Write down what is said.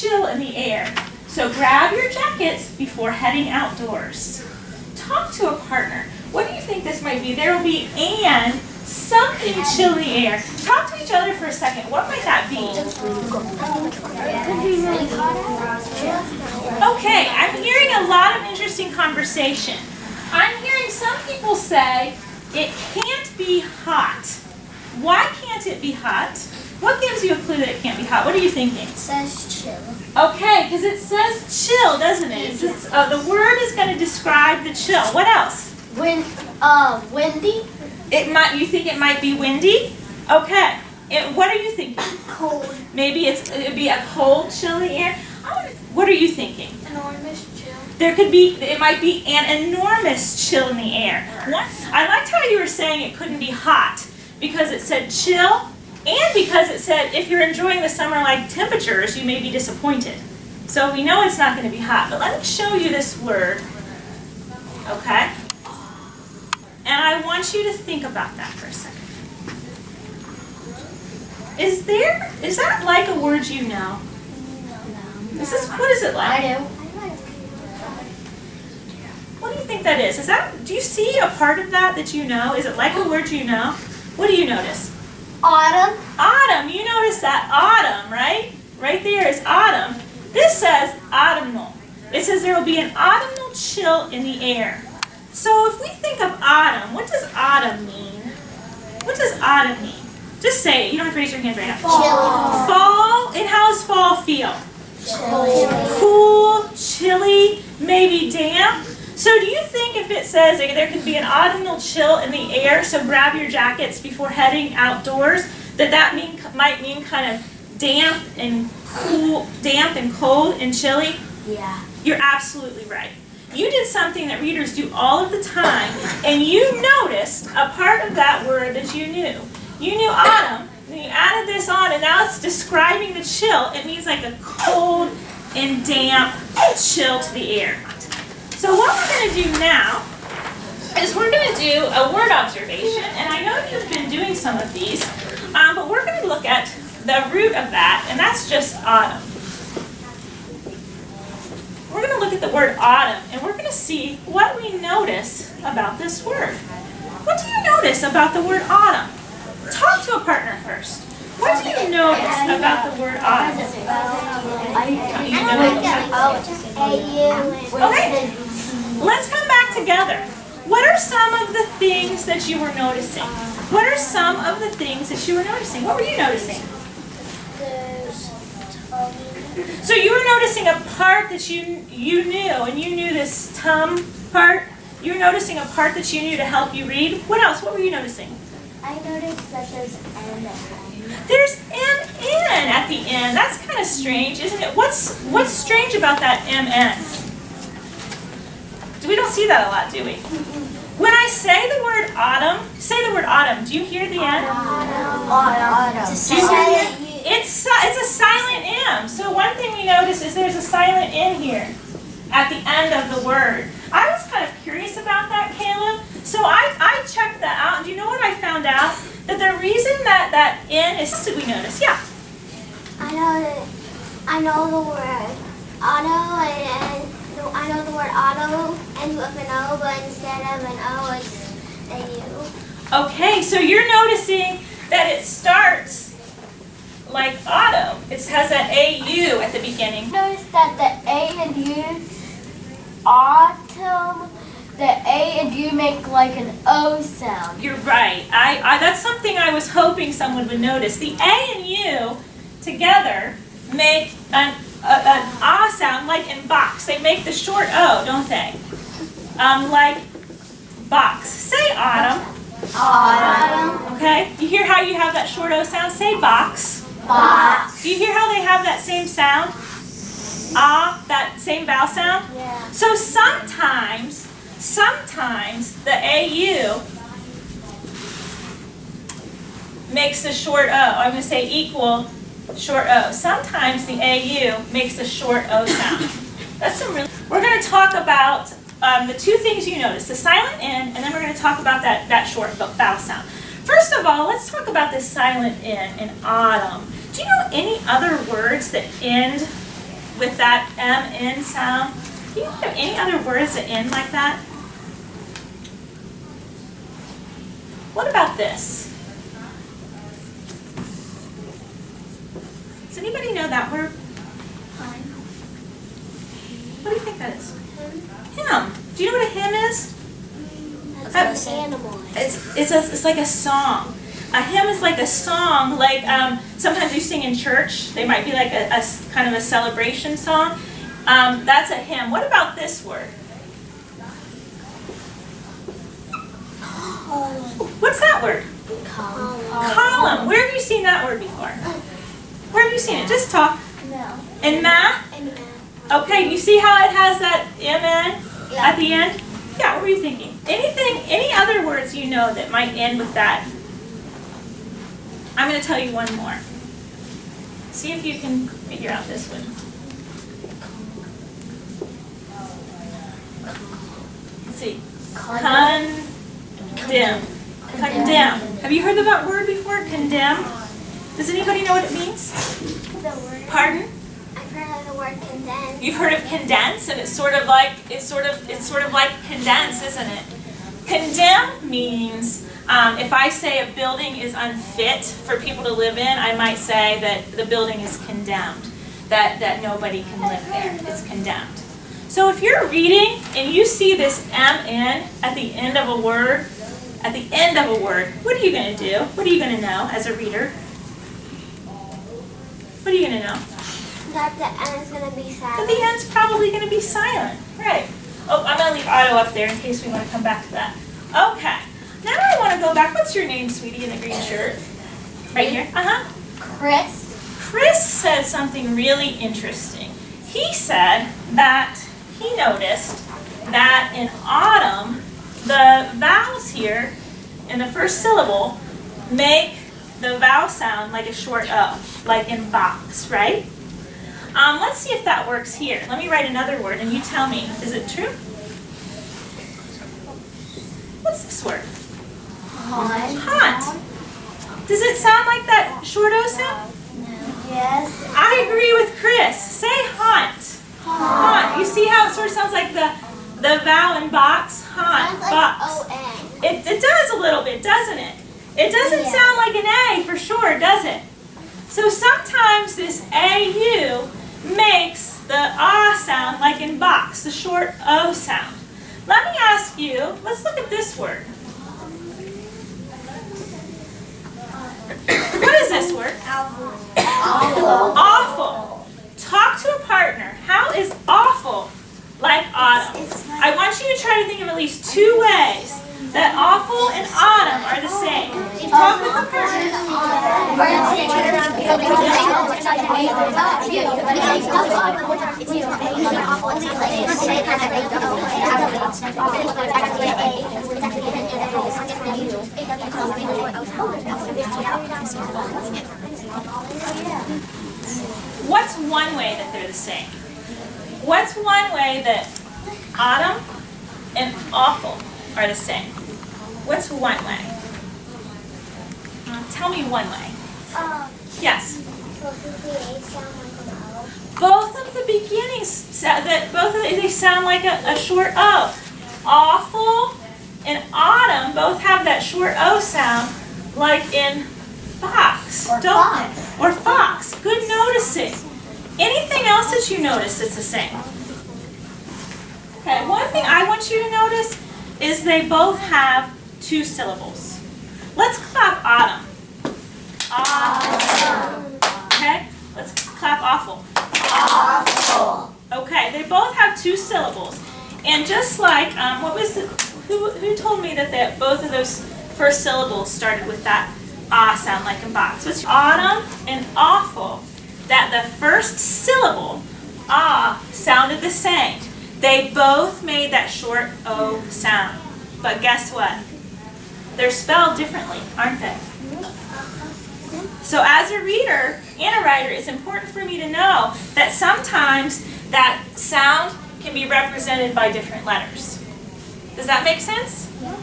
chill in the air. So grab your jackets before heading outdoors. Talk to a partner. What do you think this might be? There will be and something chill in the air. Talk to each other for a second. What might that be? Okay, I'm hearing a lot of interesting conversation. I'm hearing some people say it can't be hot. Why can't it be hot? What gives you a clue that it can't be hot? What are you thinking? It says chill. Okay, because it says chill, doesn't it? The word is going to describe the chill. What else? Windy. You think it might be windy? Okay. What are you thinking? Cold. Maybe it'd be a cold, chilly air. What are you thinking? Enormous chill. It might be an enormous chill in the air. I liked how you were saying it couldn't be hot because it said chill and because it said if you're enjoying the summer-like temperatures, you may be disappointed. So we know it's not going to be hot, but let me show you this word, okay? And I want you to think about that for a second. Is that like a word you know? What is it like? I do. What do you think that is? Do you see a part of that you know? Is it like a word you know? What do you notice? Autumn. Autumn. You notice that autumn, right? Right there is autumn. This says autumnal. It says there will be an autumnal chill in the air. So if we think of autumn, what does autumn mean? What does autumn mean? Just say it. You don't have to raise your hand right now. Fall. Fall. And how does fall feel? Cool, chilly, maybe damp. So do you think if it says there could be an autumnal chill in the air, so grab your jackets before heading outdoors, that might mean kind of damp and cool, damp and cold and chilly? Yeah. You're absolutely right. You did something that readers do all of the time, and you noticed a part of that word that you knew. You knew autumn, and you added this on, and now it's describing the chill. It means like a cold and damp chill to the air. So what we're going to do now is we're going to do a word observation, and I know you've been doing some of these, but we're going to look at the root of that, and that's just autumn. We're going to look at the word autumn, and we're going to see what we notice about this word. What do you notice about the word autumn? Talk to a partner first. What do you notice about the word autumn? Okay, let's come back together. What are some of the things that you were noticing? What are some of the things that you were noticing? What were you noticing? So you were noticing a part that you knew, and you knew this tum part. You were noticing a part that you knew to help you read. What else? What were you noticing? I noticed that there's M. There's MN at the end. That's kind of strange, isn't it? What's strange about that MN? We don't see that a lot, do we? When I say the word autumn, say the word autumn. Do you hear the N? Autumn. Do you hear the N? It's a silent M. So one thing we notice is there's a silent N here at the end of the word. I was kind of curious about that, Caleb. So I checked that out. And do you know what I found out? That the reason that N is, did we notice? Yeah. I know the word auto, and I know the word auto ends with an O, but instead of an O, it's a U. Okay, so you're noticing that it starts like auto. It has that AU at the beginning. Notice that the A and U, autumn, the A and U make like an O sound. You're right. That's something I was hoping someone would notice. The A and U together make an ah sound like in box. They make the short O, don't they? Like box. Say autumn. Autumn. Okay? You hear how you have that short O sound? Say box. Box. Do you hear how they have that same sound? Ah, that same vowel sound? Yeah. So sometimes the AU makes the short O. I'm going to say equal short O. Sometimes the AU makes the short O sound. We're going to talk about the two things you notice, the silent N, and then we're going to talk about that short vowel sound. First of all, let's talk about this silent N in autumn. Do you know any other words that end with that M-N sound? Do you have any other words that end like that? What about this? Does anybody know that word? What do you think that is? Hymn. Do you know what a hymn is? That's an animal. It's like a song. A hymn is like a song, like sometimes you sing in church. They might be like a kind of a celebration song. That's a hymn. What about this word? What's that word? Column. Where have you seen that word before? Where have you seen it? Just talk. No. In math? In math. Okay, do you see how it has that MN at the end? Yeah, what were you thinking? Any other words you know that might end with that? I'm going to tell you one more. See if you can figure out this one. Let's see. Condemn. Condemn. Have you heard of that word before? Condemn? Does anybody know what it means? The word. Pardon? I've heard of the word condense. You've heard of condense, and it's sort of like condense, isn't it? Condemn means if I say a building is unfit for people to live in, I might say that the building is condemned, that nobody can live there. It's condemned. So if you're reading and you see this MN at the end of a word, what are you going to do? What are you going to know as a reader? What are you going to know? That the end's going to be But silent. the end's probably going to be silent. Right. Oh, I'm going to leave Otto up there in case we want to come back to that. Okay. Now I want to go back. What's your name, sweetie, in the green shirt? Right here? Uh-huh. Chris. Chris said something really interesting. He said that he noticed that in autumn, the vowels here in the first syllable make the vowel sound like a short O, like in box, right? Let's see if that works here. Let me write another word and you tell me, is it true? What's this word? Haunt. Does it sound like that short O sound? Yes. I agree with Chris. Say haunt. Haunt. You see how it sort of sounds like the vowel in box? Haunt. Sounds like Box. O-N. It does a little bit, doesn't it? It doesn't Yeah. sound like an A for sure, does it? So sometimes this AU makes the ah sound like in box, the short O sound. Let me ask you, let's look at this word. What is this word? Awful. Talk to a partner. How is awful like autumn? I want you to try to think of at least two ways that awful and autumn are the same. Talk with a partner. What's one way that they're the same? What's one way that autumn and awful are the same? What's one way? Tell me one way. Yes. Both of the beginnings, they sound like a short O. Awful and autumn both have that short O sound, like in box, don't they? Or fox. Good noticing. Anything else that you notice that's the same? Okay, one thing I want you to notice is they both have two syllables. Let's clap autumn. Autumn. Okay, let's clap awful. Awful. Okay, they both have two syllables. And just like, who told me that both of those first syllables started with that ah sound like in box? What's autumn and awful? That the first syllable, ah, sounded the same. They both made that short O sound. But guess what? They're spelled differently, aren't they? So as a reader and a writer, it's important for me to know that sometimes that sound can be represented by different letters. Does that make sense?